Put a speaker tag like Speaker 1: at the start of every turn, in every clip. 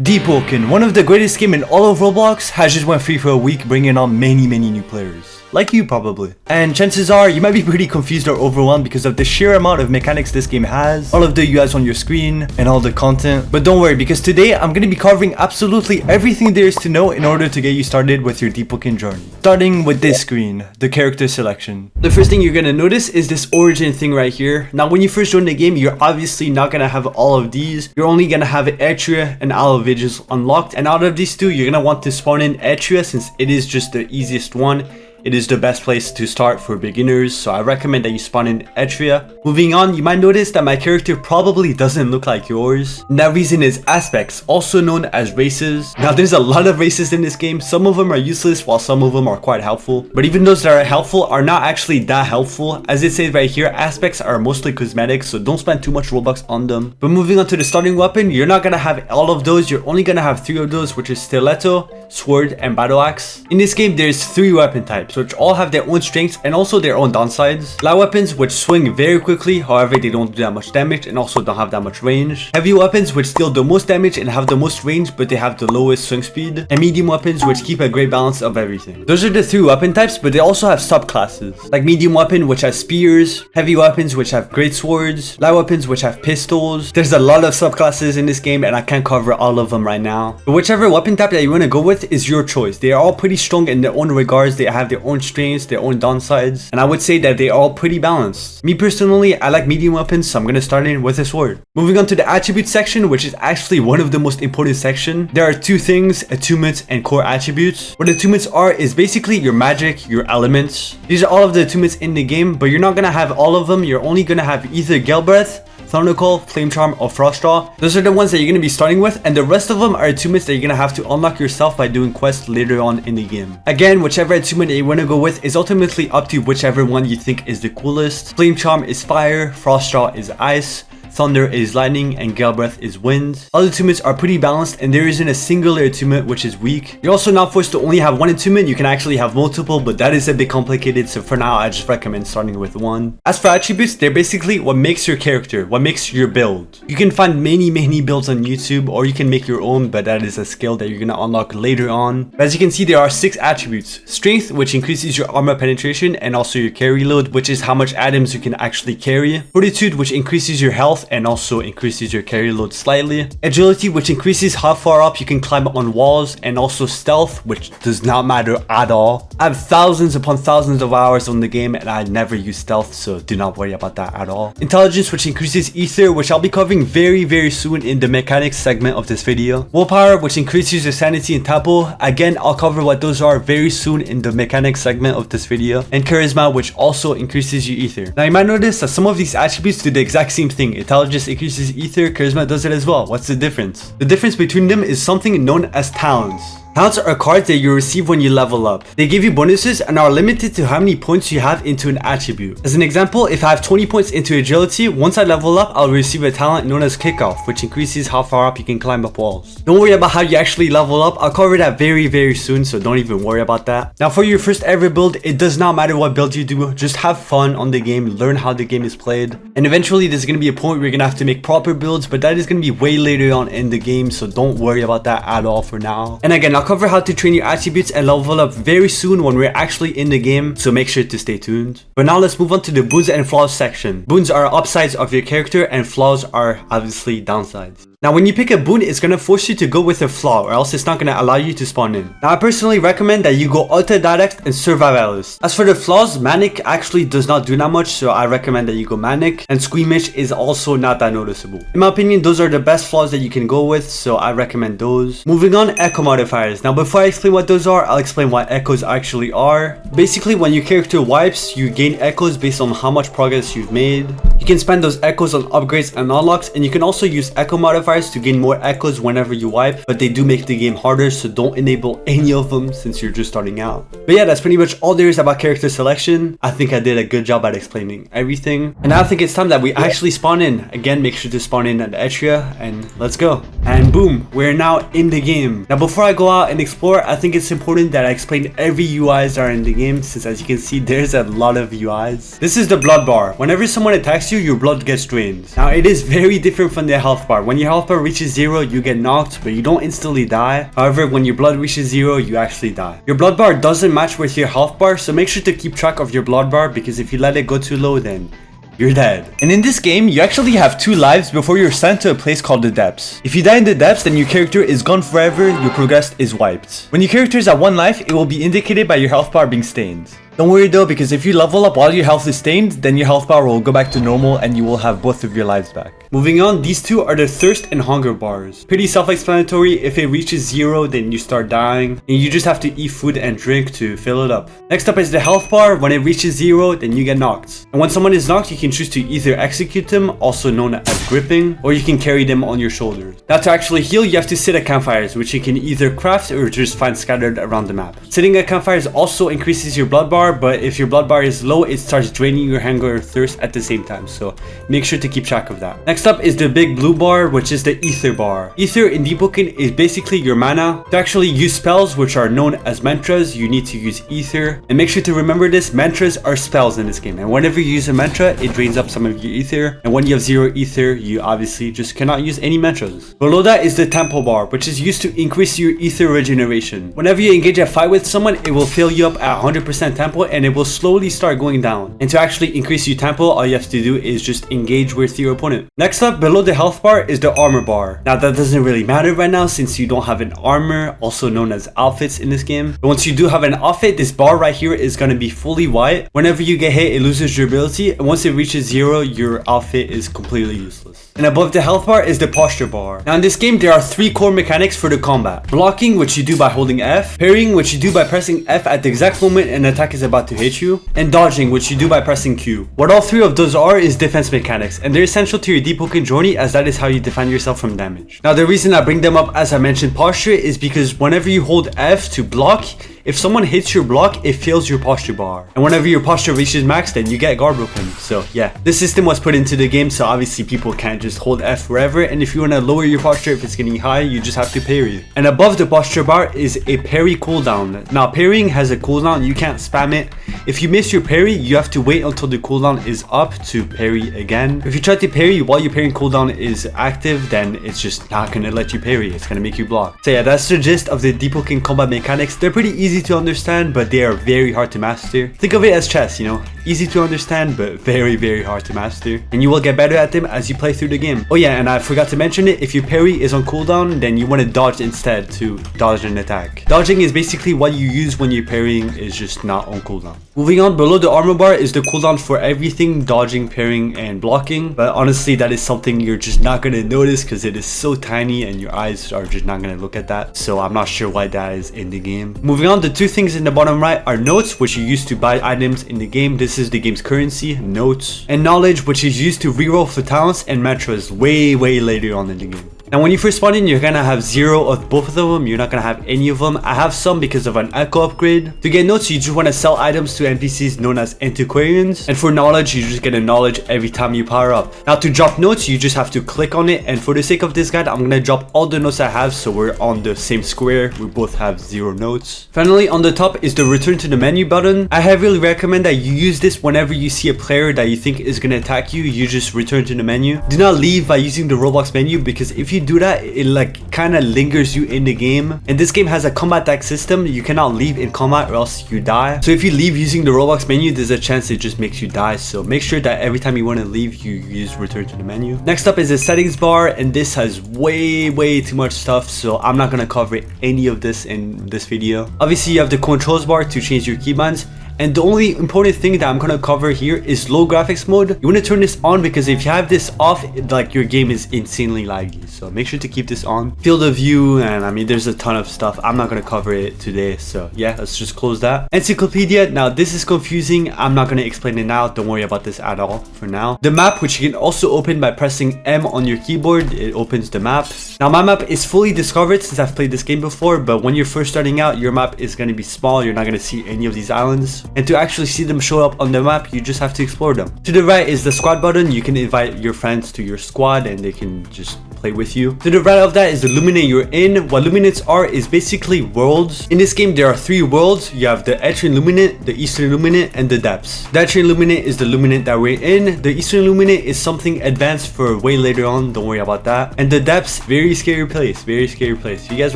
Speaker 1: Deepwoken, one of the greatest games in all of Roblox, has just went free for a week, bringing on many new players. Like you probably. And chances are, you might be pretty confused or overwhelmed because of the sheer amount of mechanics this game has, all of the UIs on your screen, and all the content. But don't worry, because today I'm going to be covering absolutely everything there is to know in order to get you started with your Deepwoken journey. Starting with this screen, the character selection. The first thing you're going to notice is this origin thing right here. Now when you first join the game, you're obviously not going to have all of these. You're only going to have Attuiment and Alaviges unlocked. And out of these two, you're going to want to spawn in Attuiment since it is just the easiest one. It is the best place to start for beginners, so I recommend that you spawn in Attuiment. Moving on, you might notice that my character probably doesn't look like yours. And that reason is aspects, also known as races. Now there's a lot of races in this game. Some of them are useless while some of them are quite helpful. But even those that are helpful are not actually that helpful. As it says right here, aspects are mostly cosmetic, so don't spend too much Robux on them. But moving on to the starting weapon, you're not gonna have all of those. You're only gonna have 3 of those, which is Stiletto, Sword, and Battle Axe. In this game, there's 3 weapon types, which all have their own strengths and also their own downsides. Light weapons, which swing very quickly, however they don't do that much damage and also don't have that much range. Heavy weapons, which deal the most damage and have the most range, but they have the lowest swing speed. And medium weapons, which keep a great balance of everything. Those are the 3 weapon types, but they also have subclasses, like medium weapon, which has spears, heavy weapons, which have great swords, light weapons, which have pistols. There's a lot of subclasses in this game and I can't cover all of them right now. But whichever weapon type that you want to go with is your choice. They are all pretty strong in their own regards. They have their own strengths, their own downsides, and I would say that they are all pretty balanced. Me personally, I like medium weapons, so I'm gonna start in with a sword. Moving on to the attributes section, which is actually one of the most important sections. There are 2 things, attunements and core attributes. What attunements are is basically your magic, your elements. These are all of the attunements in the game, but you're not gonna have all of them. You're only gonna have either Gale Breath, Thunder Call, Flame Charm, or Frost Draw. Those are the ones that you're going to be starting with, and the rest of them are attunements that you're going to have to unlock yourself by doing quests later on in the game. Again, whichever attunement that you want to go with is ultimately up to whichever one you think is the coolest. Flame Charm is fire, Frost Draw is ice, Thunder is lightning, and Gale Breath is wind. All attunements are pretty balanced and there isn't a singular attunement which is weak. You're also not forced to only have one attunement. You can actually have multiple, but that is a bit complicated, so for now I just recommend starting with one. As for attributes, they're basically what makes your character, what makes your build. You can find many builds on YouTube, or you can make your own, but that is a skill that you're gonna unlock later on. But as you can see, there are 6 attributes. Strength, which increases your armor penetration and also your carry load, which is how much items you can actually carry. Fortitude, which increases your health and also increases your carry load slightly. Agility, which increases how far up you can climb on walls, and also stealth, which does not matter at all. I have thousands upon thousands of hours on the game and I never use stealth, so do not worry about that at all. Intelligence, which increases ether, which I'll be covering very soon in the mechanics segment of this video. Willpower, which increases your sanity and tempo. Again, I'll cover what those are very soon in the mechanics segment of this video. And charisma, which also increases your ether. Now you might notice that some of these attributes do the exact same thing. Intelligence increases ether, charisma does it as well. What's the difference? The difference between them is something known as talents. Talents are cards that you receive when you level up. They give you bonuses and are limited to how many points you have into an attribute. As an example, if I have 20 points into agility, once I level up, I'll receive a talent known as kickoff, which increases how far up you can climb up walls. Don't worry about how you actually level up. I'll cover that very soon, so don't even worry about that. Now for your first ever build, it does not matter what build you do. Just have fun on the game, learn how the game is played. And eventually there's going to be a point where you're going to have to make proper builds, but that is going to be way later on in the game, so don't worry about that at all for now. And again, I'll cover how to train your attributes and level up very soon when we're actually in the game, so make sure to stay tuned. But now let's move on to the boons and flaws section. Boons are upsides of your character and flaws are obviously downsides. Now when you pick a boon, it's going to force you to go with a flaw, or else it's not going to allow you to spawn in. Now I personally recommend that you go Autodidact and Survivalist. As for the flaws, Manic actually does not do that much, so I recommend that you go Manic, and Squeamish is also not that noticeable. In my opinion, those are the best flaws that you can go with, so I recommend those. Moving on, Echo modifiers. Now before I explain what those are, I'll explain what echoes actually are. Basically, when your character wipes, you gain echoes based on how much progress you've made. You can spend those echoes on upgrades and unlocks, and you can also use echo modifiers to gain more echoes whenever you wipe, but they do make the game harder, so don't enable any of them since you're just starting out. But yeah, that's pretty much all there is about character selection. I think I did a good job at explaining everything, and now I think it's time that we actually spawn in. Again, make sure to spawn in at Attuiment, and let's go. And boom, we're now in the game. Now before I go out and explore, I think it's important that I explain every UIs that are in the game, since as you can see, there's a lot of UIs. This is the blood bar. Whenever someone attacks you, your blood gets drained. Now it is very different from the health bar. When your health
Speaker 2: health bar reaches 0, you get knocked, but you don't instantly die. However, when your blood reaches 0, you actually die. Your blood bar doesn't match with your health bar, so make sure to keep track of your blood bar, because if you let it go too low, then you're dead.
Speaker 1: And in this game, you actually have 2 lives before you're sent to a place called the depths. If you die in the depths, then your character is gone forever, your progress is wiped. When your character is at 1 life, it will be indicated by your health bar being stained. Don't worry though, because if you level up while your health is stained, then your health bar will go back to normal and you will have both of your lives back.
Speaker 2: Moving on, these two are the thirst and hunger bars. Pretty self-explanatory. If it reaches 0, then you start dying, and you just have to eat food and drink to fill it up. Next up is the health bar. When it reaches 0, then you get knocked. And when someone is knocked, you can choose to either execute them, also known as gripping, or you can carry them on your shoulders. Now to actually heal, you have to sit at campfires, which you can either craft or just find scattered around the map. Sitting at campfires also increases your blood bar, but if your blood bar is low, it starts draining your hunger or thirst at the same time, so make sure to keep track of that. Next up is the big blue bar, which is the ether bar. Ether in Deepwoken is basically your mana. To actually use spells, which are known as mantras, you need to use ether. And make sure to remember this, mantras are spells in this game, and whenever you use a mantra, it drains up some of your ether, and when you have 0 ether, you obviously just cannot use any mantras. Below that is the tempo bar, which is used to increase your ether regeneration. Whenever you engage a fight with someone, it will fill you up at 100% tempo, and it will slowly start going down. And to actually increase your tempo, all you have to do is just engage with your opponent. Next up, below the health bar is the armor bar. Now that doesn't really matter right now since you don't have an armor, also known as outfits in this game. But once you do have an outfit, this bar right here is going to be fully white. Whenever you get hit, it loses durability, and once it reaches 0, your outfit is completely useless. And above the health bar is the posture bar. Now in this game, there are 3 core mechanics for the combat. Blocking, which you do by holding F. Parrying, which you do by pressing F at the exact moment an attack is about to hit you. And dodging, which you do by pressing Q. What all 3 of those are is defense mechanics, and they're essential to your Deepwoken journey, as that is how you defend yourself from damage. Now the reason I bring them up as I mentioned posture is because whenever you hold F to block, if someone hits your block, it fills your posture bar. And whenever your posture reaches max, then you get guard broken. So yeah, this system was put into the game, so obviously people can't just hold F forever. And if you want to lower your posture, if it's getting high, you just have to parry. And above the posture bar is a parry cooldown. Now parrying has a cooldown, you can't spam it. If you miss your parry, you have to wait until the cooldown is up to parry again. If you try to parry while your parrying cooldown is active, then it's just not gonna let you parry, it's gonna make you block. So yeah, that's the gist of the Deepwoken combat mechanics. They're pretty easy to understand, but they are very hard to master. Think of it as chess, you know, easy to understand, but very hard to master. And you will get better at them as you play through the game. Oh yeah, and I forgot to mention it, if your parry is on cooldown, then you want to dodge instead to dodge an attack. Dodging is basically what you use when your parrying is just not on cooldown. Moving on, below the armor bar is the cooldown for everything, dodging, parrying, and blocking. But honestly, that is something you're just not going to notice because it is so tiny and your eyes are just not going to look at that. So I'm not sure why that is in the game. Moving on, the 2 things in the bottom right are notes, which you use to buy items in the game. This is the game's currency, notes. And knowledge, which is used to reroll for talents and mantras way later on in the game. Now when you first spawn in, you're gonna have 0 of both of them. You're not gonna have any of them. I have some because of an echo upgrade. To get notes, you just want to sell items to NPCs known as antiquarians. And for knowledge, you just get a knowledge every time you power up. Now to drop notes, you just have to click on it. And for the sake of this guide, I'm gonna drop all the notes I have so we're on the same square. We both have 0 notes. Finally, on the top is the return to the menu button. I heavily recommend that you use this whenever you see a player that you think is gonna attack you. You just return to the menu. Do not leave by using the Roblox menu, because if you do that, it like kind of lingers you in the game. And this game has a combat tag system. You cannot leave in combat or else you die. So if you leave using the Roblox menu, there's a chance it just makes you die. So make sure that every time you want to leave, you use return to the menu. Next up is the settings bar, and this has way too much stuff, so I'm not gonna cover any of this in this video. Obviously you have the controls bar to change your keybinds. And the only important thing that I'm gonna cover here is low graphics mode. You want to turn this on because if you have this off, like your game is insanely laggy. So make sure to keep this on. Field of view, and I mean there's a ton of stuff. I'm not gonna cover it today. So yeah, let's just close that. Encyclopedia. Now this is confusing. I'm not gonna explain it now. Don't worry about this at all for now. The map, which you can also open by pressing M on your keyboard, it opens the map. Now my map is fully discovered since I've played this game before, but when you're first starting out, your map is gonna be small. You're not gonna see any of these islands. And to actually see them show up on the map, you just have to explore them. To the right is the squad button. You can invite your friends to your squad and they can just play with you. To the right of that is the luminate you're in. What luminates are is basically worlds. In this game, there are 3 worlds. You have the Attuiment luminate, the Eastern luminate, and the depths. The Attuiment luminate is the luminate that we're in. The Eastern luminate is something advanced for way later on. Don't worry about that. And the depths, very scary place. Very scary place. You guys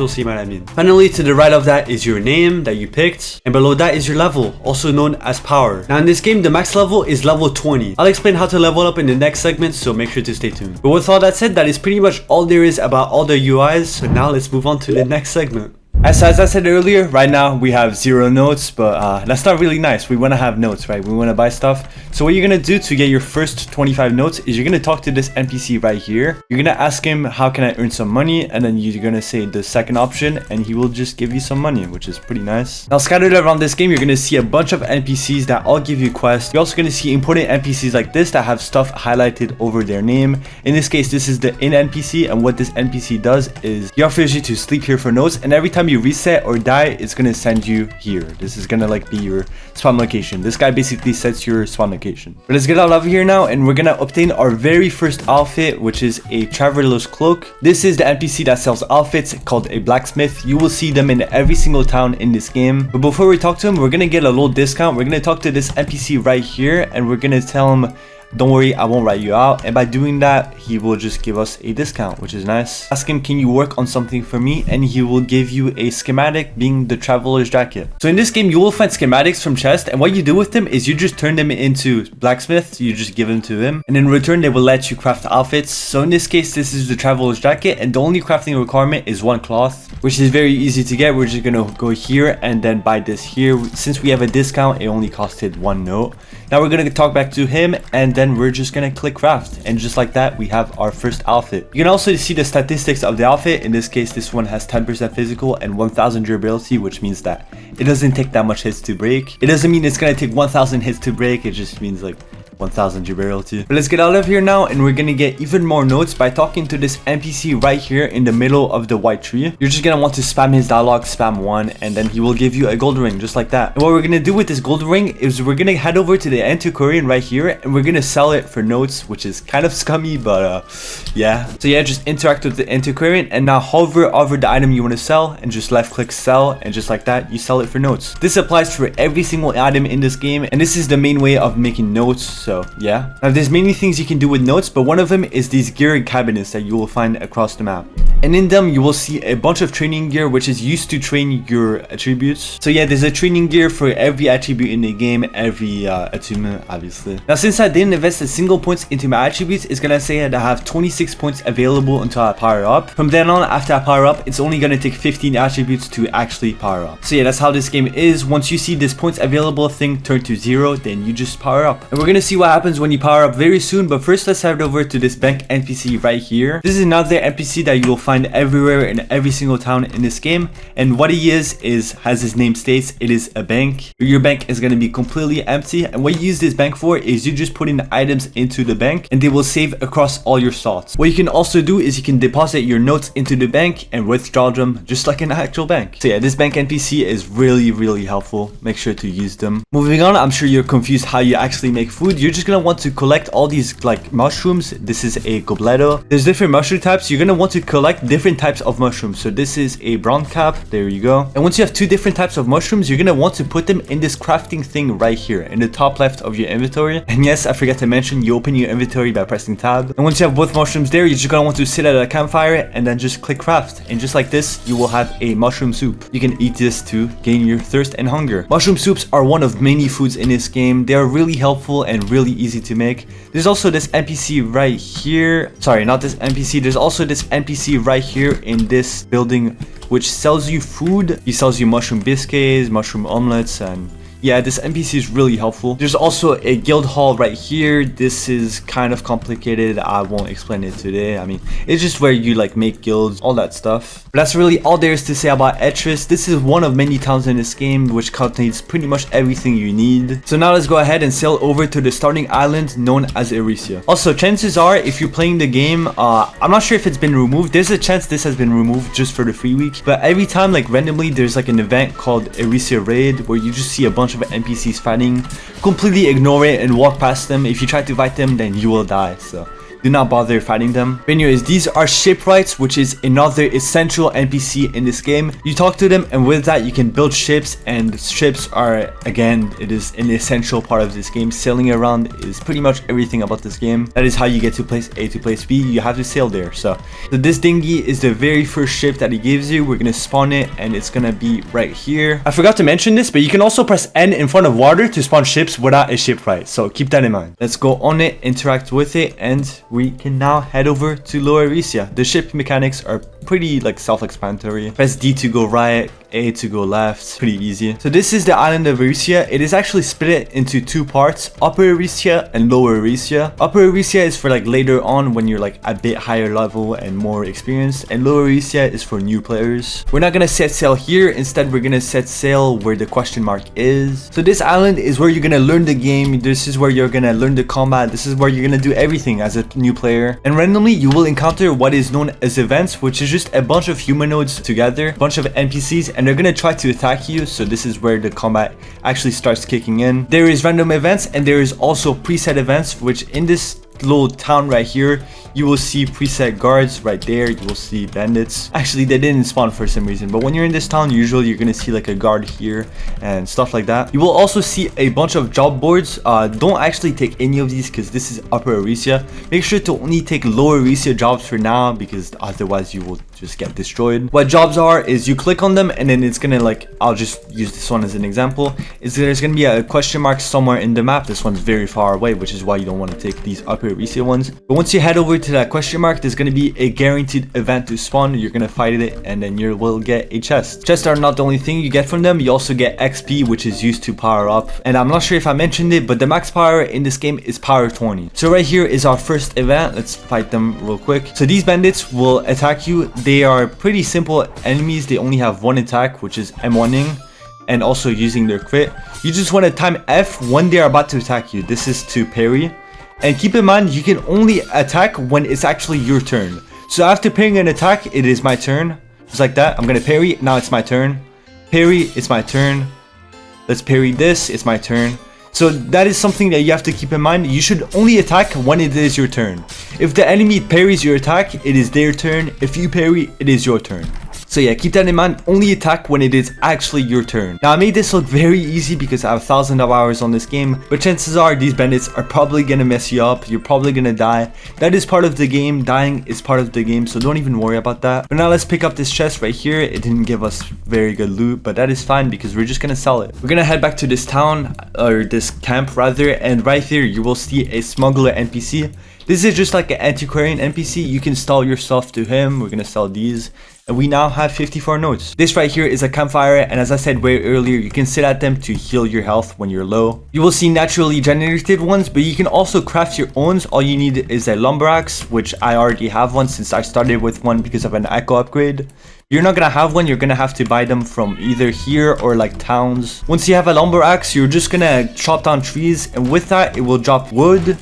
Speaker 2: will see what I mean. Finally, to the right of that is your name that you picked. And below that is your level, also known as power. Now in this game, the max level is level 20. I'll explain how to level up in the next segment, so make sure to stay tuned. But with all that said, that is pretty much all there is about all the UIs. So now let's move on to the next segment.
Speaker 1: As I said earlier, right now we have 0 notes, but that's not really nice. We want to have notes, right? We want to buy stuff. So what you're going to do to get your first 25 notes is you're going to talk to this NPC right here. You're going to ask him, how can I earn some money? And then you're going to say the second option and he will just give you some money, which is pretty nice. Now scattered around this game, you're going to see a bunch of NPCs that all give you quests. You're also going to see important NPCs like this that have stuff highlighted over their name. In this case, this is the in NPC, and what this NPC does is he offers you to sleep here for notes, and every time you reset or die, it's gonna send you here. This is gonna like be your spawn location. This guy basically sets your spawn location. But let's get out of here now, and we're gonna obtain our very first outfit, which is a traveler's cloak. This is the NPC that sells outfits called a blacksmith. You will see them in every single town in this game. But before we talk to him, we're gonna get a little discount. We're gonna talk to this NPC right here, and we're gonna tell him, don't worry, I won't write you out. And by doing that, he will just give us a discount, which is nice. Ask him, can you work on something for me? And he will give you a schematic, being the traveler's jacket. So in this game, you will find schematics from chests. And what you do with them is you just turn them into blacksmiths. You just give them to him. And in return, they will let you craft outfits. So in this case, this is the traveler's jacket. And the only crafting requirement is 1 cloth, which is very easy to get. We're just going to go here and then buy this here. Since we have a discount, it only costed 1 note. Now we're going to talk back to him, and then we're just going to click craft. And just like that, we have our first outfit. You can also see the statistics of the outfit. In this case, this one has 10% physical and 1000 durability, which means that it doesn't take that much hits to break. It doesn't mean it's going to take 1000 hits to break. It just means like 1000 durability. But let's get out of here now, and we're gonna get even more notes by talking to this NPC right here in the middle of the white tree. You're just gonna want to spam his dialogue, spam 1, and then he will give you a gold ring just like that. And what we're gonna do with this gold ring is we're gonna head over to the antiquarian right here, and we're gonna sell it for notes, which is kind of scummy, but yeah. So yeah, just interact with the antiquarian, and now hover over the item you want to sell and just left click sell, and just like that, you sell it for notes. This applies for every single item in this game, and this is the main way of making notes. So yeah, now there's many things you can do with notes, but one of them is these gear cabinets that you will find across the map. And in them, you will see a bunch of training gear, which is used to train your attributes. So yeah, there's a training gear for every attribute in the game, every attunement, obviously. Now, since I didn't invest a single points into my attributes, it's gonna say that I have 26 points available until I power up. From then on, after I power up, it's only gonna take 15 attributes to actually power up. So yeah, that's how this game is. Once you see this points available thing turn to 0, then you just power up. And we're gonna see what happens when you power up very soon, but first let's head over to this bank NPC right here. This is another NPC that you will find everywhere in every single town in this game, and what he is, as his name states, it is a bank. Your bank is going to be completely empty, and what you use this bank for is you just put in items into the bank and they will save across all your slots. What you can also do is you can deposit your notes into the bank and withdraw them just like an actual bank. So yeah, this bank NPC is really helpful. Make sure to use them. Moving on, I'm sure you're confused how you actually make food. You're just going to want to collect all these like mushrooms. This is a gobletto. There's different mushroom types. You're going to want to collect different types of mushrooms. So this is a brown cap. There you go. And once you have 2 different types of mushrooms, you're going to want to put them in this crafting thing right here in the top left of your inventory. And yes, I forgot to mention, you open your inventory by pressing tab. And once you have both mushrooms there, you're just going to want to sit at a campfire and then just click craft. And just like this, you will have a mushroom soup. You can eat this to gain your thirst and hunger. Mushroom soups are one of many foods in this game. They are really helpful and really easy to make. There's also this NPC right here. Sorry, not this NPC. There's also this NPC right here in this building, which sells you food. He sells you mushroom biscuits, mushroom omelets, and yeah, this NPC is really helpful. There's also a guild hall right here. This is kind of complicated. I won't explain it today. I mean, it's just where you like make guilds, all that stuff. But that's really all there is to say about Etris. This is one of many towns in this game, which contains pretty much everything you need. So now let's go ahead and sail over to the starting island known as Eresia. Also, chances are, if you're playing the game, I'm not sure if it's been removed. There's a chance this has been removed just for the free week. But every time, like randomly, there's like an event called Eresia Raid, where you just see a bunch of NPCs fighting. Completely ignore it and walk past them. If you try to fight them, then you will die. So do not bother fighting them. But anyways, these are shipwrights, which is another essential NPC in this game. You talk to them, and with that you can build ships, and ships are, again, it is an essential part of this game. Sailing around is pretty much everything about this game. That is how you get to place A to place B. You have to sail there. So this dinghy is the very first ship that he gives you. We're gonna spawn it, and it's gonna be right here. I forgot to mention this, but you can also press N in front of water to spawn ships without a shipwright, so keep that in mind. Let's go on it, interact with it, and we can now head over to Lower Risia. The ship mechanics are pretty like self-explanatory. Press D to go right, A to go left. Pretty easy. So this is the island of Risia. It is actually split into two parts, Upper Risia and Lower Risia. Upper Risia is for like later on when you're like a bit higher level and more experienced, and Lower Risia is for new players. We're not gonna set sail here. Instead, we're gonna set sail where the question mark is. So this island is where you're gonna learn the game. This is where you're gonna learn the combat. This is where you're gonna do everything as a new player. And randomly, you will encounter what is known as events, which is just a bunch of humanoids together, a bunch of NPCs, and they're gonna try to attack you. So this is where the combat actually starts kicking in. There is random events, and there is also preset events, which in this little town right here, you will see preset guards right there. You will see bandits. Actually, they didn't spawn for some reason, but when you're in this town, usually you're gonna see like a guard here and stuff like that. You will also see a bunch of job boards. Don't actually take any of these because this is Upper Risia. Make sure to only take Lower Risia jobs for now, because otherwise you will just get destroyed. What jobs are is you click on them, and then it's gonna like, I'll just use this one as an example, is there's gonna be a question mark somewhere in the map. This one's very far away, which is why you don't want to take these Upper Risia ones. But once you head over to that question mark, there's going to be a guaranteed event to spawn. You're going to fight it, and then you will get a chest. Chests are not the only thing you get from them. You also get XP, which is used to power up. And I'm not sure if I mentioned it, but the max power in this game is power 20. So right here is our first event. Let's fight them real quick. So these bandits will attack you. They are pretty simple enemies. They only have one attack, which is M1ing, and also using their crit. You just want to time F when they're about to attack you. This is to parry. And keep in mind, you can only attack when it's actually your turn. So after parrying an attack, it is my turn. Just like that. I'm gonna parry. Now it's my turn. Parry, it's my turn. Let's parry this. It's my turn. So that is something that you have to keep in mind. You should only attack when it is your turn. If the enemy parries your attack, it is their turn. If you parry, it is your turn. So yeah, keep that in mind. Only attack when it is actually your turn. Now I made this look very easy because I have thousands of hours on this game, but chances are these bandits are probably gonna mess you up. You're probably gonna die. That is part of the game. Dying is part of the game, so don't even worry about that. But now let's pick up this chest right here. It didn't give us very good loot, but that is fine because we're just gonna sell it. We're gonna head back to this town, or this camp rather, and right here you will see a smuggler NPC. This is just like an antiquarian NPC. You can sell your stuff to him. We're gonna sell these. And we now have 54 notes. This right here is a campfire, and as I said way earlier, you can sit at them to heal your health when you're low. You will see naturally generated ones, but you can also craft your own. All you need is a lumber axe, which I already have one since I started with one because of an echo upgrade. You're not gonna have one. You're gonna have to buy them from either here or like towns. Once you have a lumber axe, you're just gonna chop down trees, and with that, it will drop wood.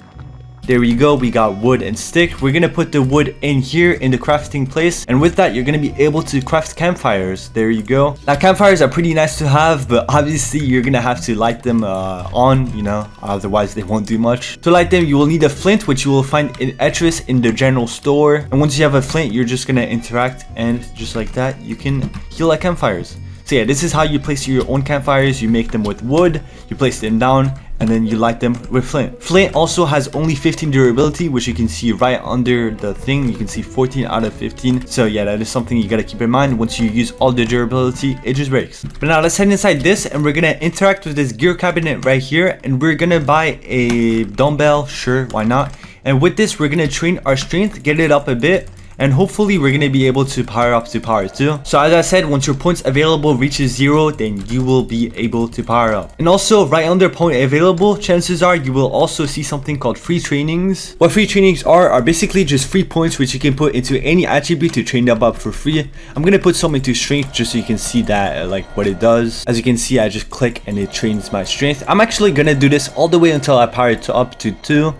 Speaker 1: There we go, we got wood and stick. We're gonna put the wood in here in the crafting place, and with that you're gonna be able to craft campfires. There you go. Now campfires are pretty nice to have, but obviously you're gonna have to light them on, you know, otherwise they won't do much. To light them you will need a flint, which you will find in Etruis in the general store, and once you have a flint you're just gonna interact, and just like that you can heal at campfires. So yeah, this is how you place your own campfires. You make them with wood, you place them down, and then you light them with flint. Flint also has only 15 durability, which you can see right under the thing. You can see 14 out of 15. So yeah, that is something you gotta keep in mind. Once you use all the durability, it just breaks. But now let's head inside this, and we're gonna interact with this gear cabinet right here, and we're gonna buy a dumbbell. Sure, why not? And with this, we're gonna train our strength, get it up a bit, and hopefully we're gonna be able to power up to power 2. So as I said, once your points available reaches 0, then you will be able to power up. And also right under point available, chances are you will also see something called free trainings. What free trainings are basically just free points which you can put into any attribute to train them up for free. I'm gonna put some into strength just so you can see that like what it does. As you can see, I just click and it trains my strength. I'm actually gonna do this all the way until I power it up to 2.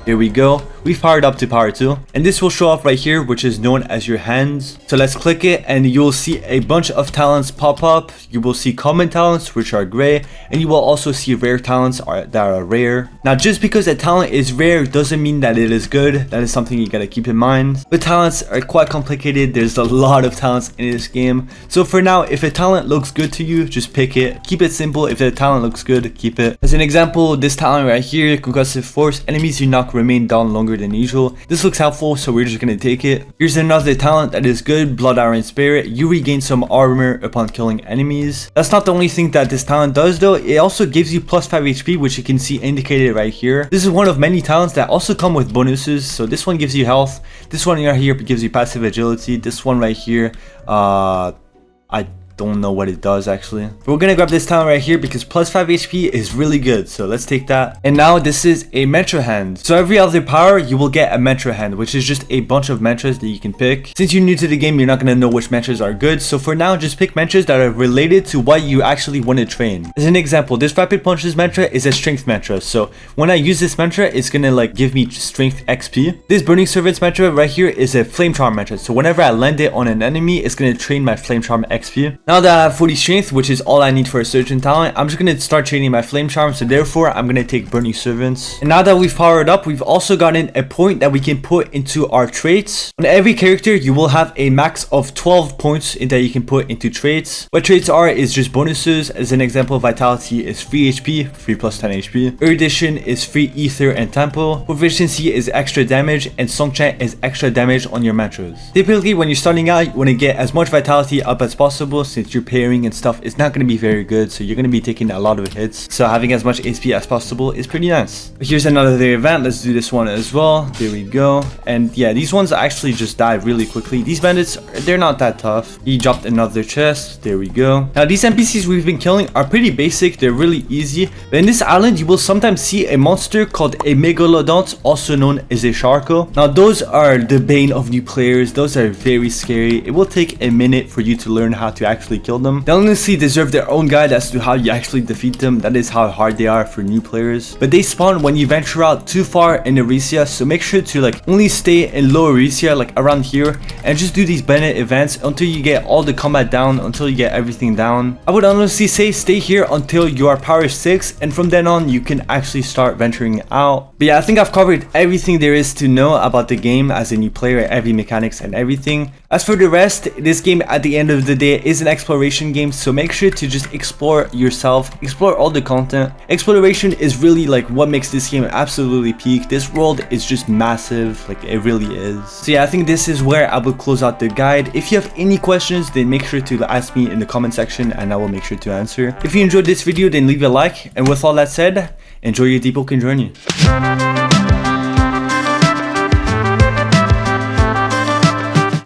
Speaker 1: There we go. we've powered up to power 2. And this will show up right here, which is known as your hands. So let's click it and you'll see a bunch of talents pop up. You will see common talents, which are gray, and you will also see rare talents that are rare. Now, just because a talent is rare doesn't mean that it is good. That is something you gotta keep in mind. But talents are quite complicated. There's a lot of talents in this game. So for now, if a talent looks good to you, just pick it. Keep it simple. If the talent looks good, keep it. As an example, this talent right here, concussive force, enemies do not remain down longer than usual. This looks helpful, so we're just gonna take it. Here's another talent that is good, Blood Iron Spirit. You regain some armor upon killing enemies. That's not the only thing that this talent does though. It also gives you plus 5 HP, which you can see indicated right here. This is one of many talents that also come with bonuses. So this one gives you health. This one right here gives you passive agility. This one right here, I don't know what it does actually. But we're gonna grab this talent right here because plus 5 HP is really good. So let's take that. And now this is a Mentor Hand. So every other power, you will get a Mentor Hand, which is just a bunch of mentors that you can pick. Since you're new to the game, you're not gonna know which mentors are good. So for now, just pick mentors that are related to what you actually want to train. As an example, this Rapid Punches mentor is a Strength mentor. So when I use this mentor, it's gonna like give me Strength XP. This Burning Servants mentor right here is a Flame Charm mentor. So whenever I land it on an enemy, it's gonna train my Flame Charm XP. Now that I have 40 strength, which is all I need for a Surgeon talent, I'm just going to start training my Flame Charm, so therefore I'm going to take Burning Servants. And now that we've powered up, we've also gotten a point that we can put into our traits. On every character, you will have a max of 12 points that you can put into traits. What traits are is just bonuses. As an example, Vitality is free HP, free plus 10 HP. Erudition is free Ether and Tempo. Proficiency is extra damage, and Song Chant is extra damage on your mentors. Typically, when you're starting out, you want to get as much Vitality up as possible since you're pairing and stuff is not going to be very good, so you're going to be taking a lot of hits, so having as much HP as possible is pretty nice. Here's another event. Let's do this one as well. There we go. And yeah, these ones actually just die really quickly. These bandits, they're not that tough. He dropped another chest. There we go. Now these NPCs we've been killing are pretty basic. They're really easy, but in this island you will sometimes see a monster called a Megalodon, also known as a Sharko. Now those are the bane of new players. Those are very scary. It will take a minute for you to learn how to actually kill them. They honestly deserve their own guide as to how you actually defeat them. That is how hard they are for new players. But they spawn when you venture out too far in Eresia, so make sure to like only stay in low Eresia, like around here, and just do these bandit events until you get all the combat down, until you get everything down. I would honestly say stay here until you are power 6, and from then on you can actually start venturing out. But yeah, I think I've covered everything there is to know about the game as a new player, every mechanics and everything. As for the rest, this game at the end of the day is an exploration game, so make sure to just explore yourself, explore all the content. Exploration is really like what makes this game absolutely peak. This world is just massive, like it really is. So yeah, I think this is where I will close out the guide. If you have any questions, then make sure to ask me in the comment section and I will make sure to answer. If you enjoyed this video, then leave a like, and with all that said, enjoy your Deepwoken journey.